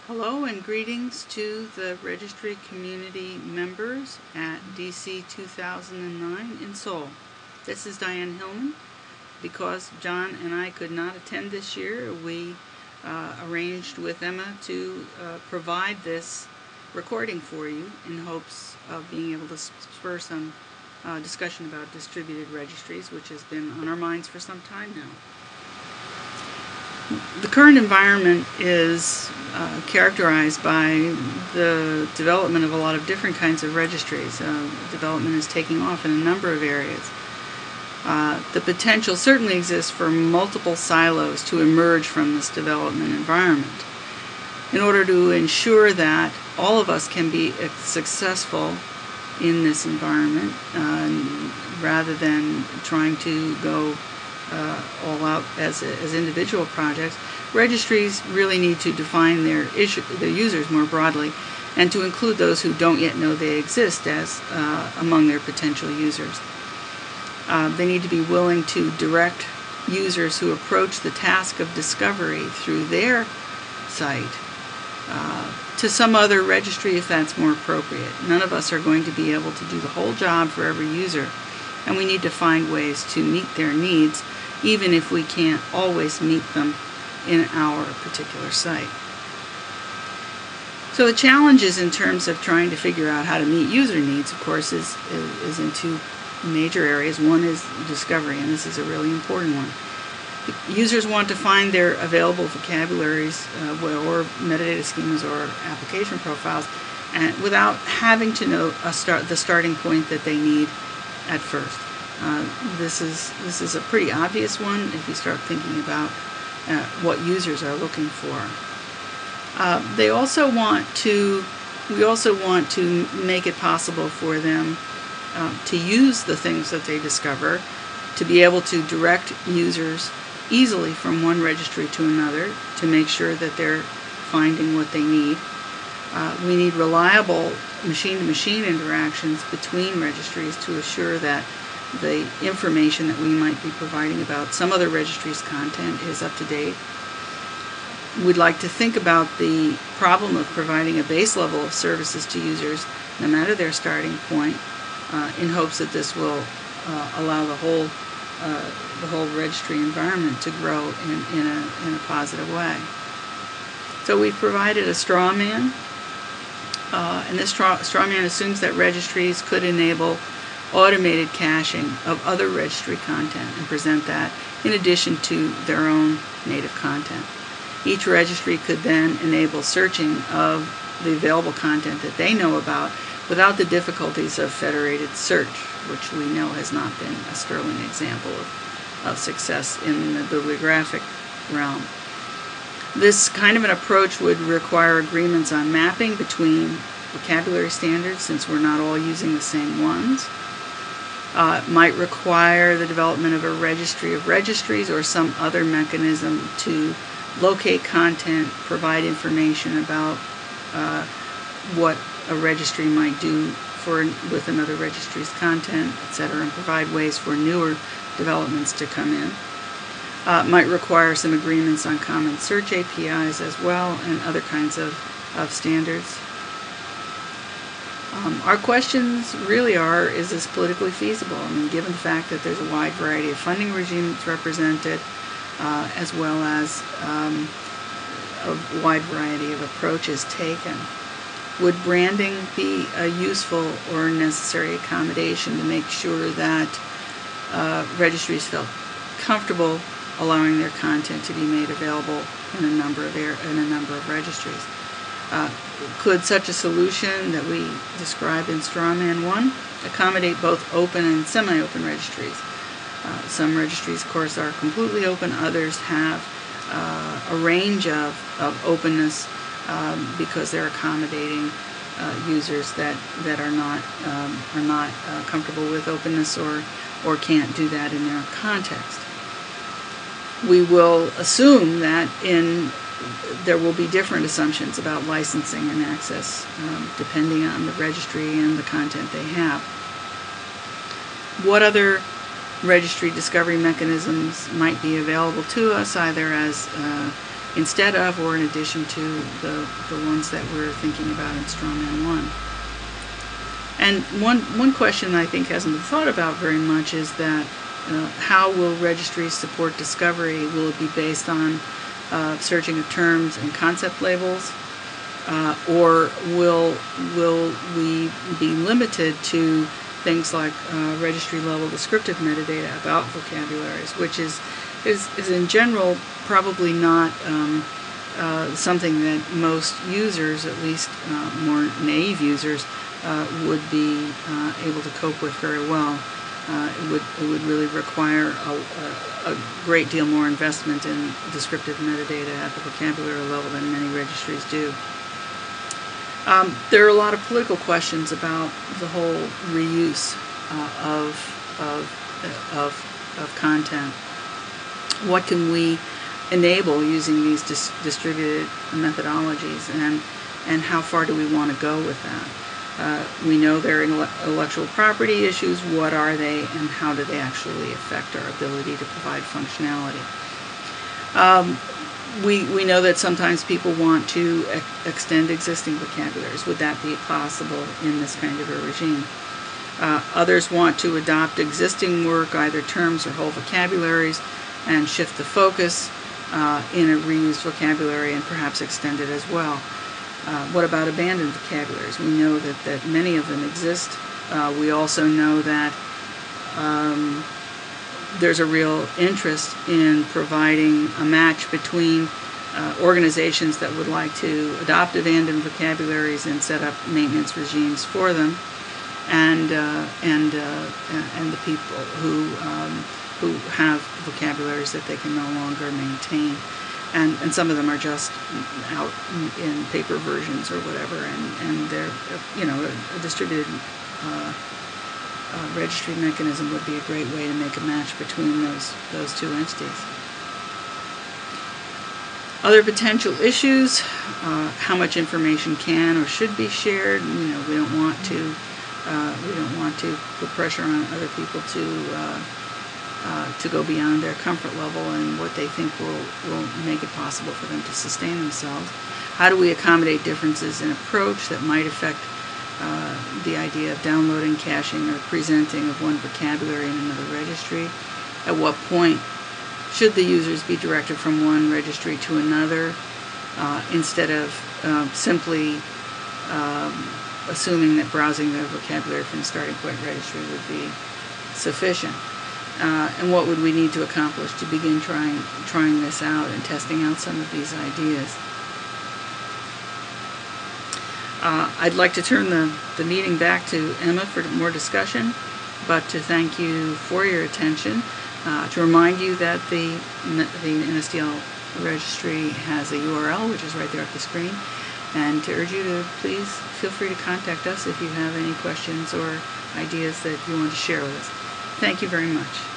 Hello and greetings to the registry community members at DC 2009 in Seoul. This is Diane Hillmann. Because John and I could not attend this year, we arranged with Emma to provide this recording for you in hopes of being able to spur some discussion about distributed registries, which has been on our minds for some time now. The current environment is characterized by the development of a lot of different kinds of registries. Development is taking off in a number of areas. The potential certainly exists for multiple silos to emerge from this development environment. In order to ensure that all of us can be successful in this environment, rather than trying to go all out as individual projects, registries really need to define their users more broadly and to include those who don't yet know they exist as among their potential users. They need to be willing to direct users who approach the task of discovery through their site to some other registry if that's more appropriate. None of us are going to be able to do the whole job for every user, and we need to find ways to meet their needs, even if we can't always meet them in our particular site. So the challenges in terms of trying to figure out how to meet user needs, of course, is in two major areas. One is discovery, and this is a really important one. Users want to find their available vocabularies or metadata schemas or application profiles and without having to know the starting point that they need at first. This is a pretty obvious one if you start thinking about what users are looking for. We also want to make it possible for them to use the things that they discover, to be able to direct users easily from one registry to another to make sure that they're finding what they need. We need reliable machine-to-machine interactions between registries to assure that the information that we might be providing about some other registry's content is up to date. We'd like to think about the problem of providing a base level of services to users, no matter their starting point, in hopes that this will allow the whole registry environment to grow in a positive way. So we've provided a straw man, and this straw man assumes that registries could enable automated caching of other registry content and present that in addition to their own native content. Each registry could then enable searching of the available content that they know about without the difficulties of federated search, which we know has not been a sterling example of success in the bibliographic realm. This kind of an approach would require agreements on mapping between vocabulary standards, since we're not all using the same ones. It might require the development of a registry of registries or some other mechanism to locate content, provide information about what a registry might do with another registry's content, etc., and provide ways for newer developments to come in. It might require some agreements on common search APIs as well, and other kinds of standards. Our questions really are, is this politically feasible? I mean, given the fact that there's a wide variety of funding regime that's represented, as well as a wide variety of approaches taken. Would branding be a useful or necessary accommodation to make sure that registries felt comfortable allowing their content to be made available in a number of registries? Could such a solution that we describe in Strawman 1 accommodate both open and semi-open registries? Some registries, of course, are completely open. Others have a range of openness because they're accommodating users that are not comfortable with openness or can't do that in their context. We will assume that there will be different assumptions about licensing and access depending on the registry and the content they have. What other registry discovery mechanisms might be available to us, either as instead of or in addition to the ones that we're thinking about in Strawman 1. And one question I think hasn't been thought about very much is that how will registries support discovery? Will it be based on searching of terms and concept labels? Or will we be limited to things like registry-level descriptive metadata about vocabularies, which is in general probably not something that most users, at least more naive users, would be able to cope with very well. It would really require a great deal more investment in descriptive metadata at the vocabulary level than many registries do. There are a lot of political questions about the whole reuse of content. What can we enable using these distributed methodologies, and how far do we want to go with that? We know there are intellectual property issues. What are they, and how do they actually affect our ability to provide functionality? We know that sometimes people want to extend existing vocabularies. Would that be possible in this kind of a regime? Others want to adopt existing work, either terms or whole vocabularies, and shift the focus in a reused vocabulary and perhaps extend it as well. What about abandoned vocabularies? We know that many of them exist. We also know that there's a real interest in providing a match between organizations that would like to adopt abandoned vocabularies and set up maintenance regimes for them, and the people who have vocabularies that they can no longer maintain. And some of them are just out in paper versions or whatever, and they're, a distributed registry mechanism would be a great way to make a match between those two entities. Other potential issues: how much information can or should be shared. We don't want to put pressure on other people to go beyond their comfort level and what they think will make it possible for them to sustain themselves. How do we accommodate differences in approach that might affect the idea of downloading, caching, or presenting of one vocabulary in another registry? At what point should the users be directed from one registry to another instead of simply assuming that browsing the vocabulary from the starting point registry would be sufficient? And what would we need to accomplish to begin trying this out and testing out some of these ideas? I'd like to turn the meeting back to Emma for more discussion, but to thank you for your attention, to remind you that the NSDL registry has a URL, which is right there at the screen, and to urge you to please feel free to contact us if you have any questions or ideas that you want to share with us. Thank you very much.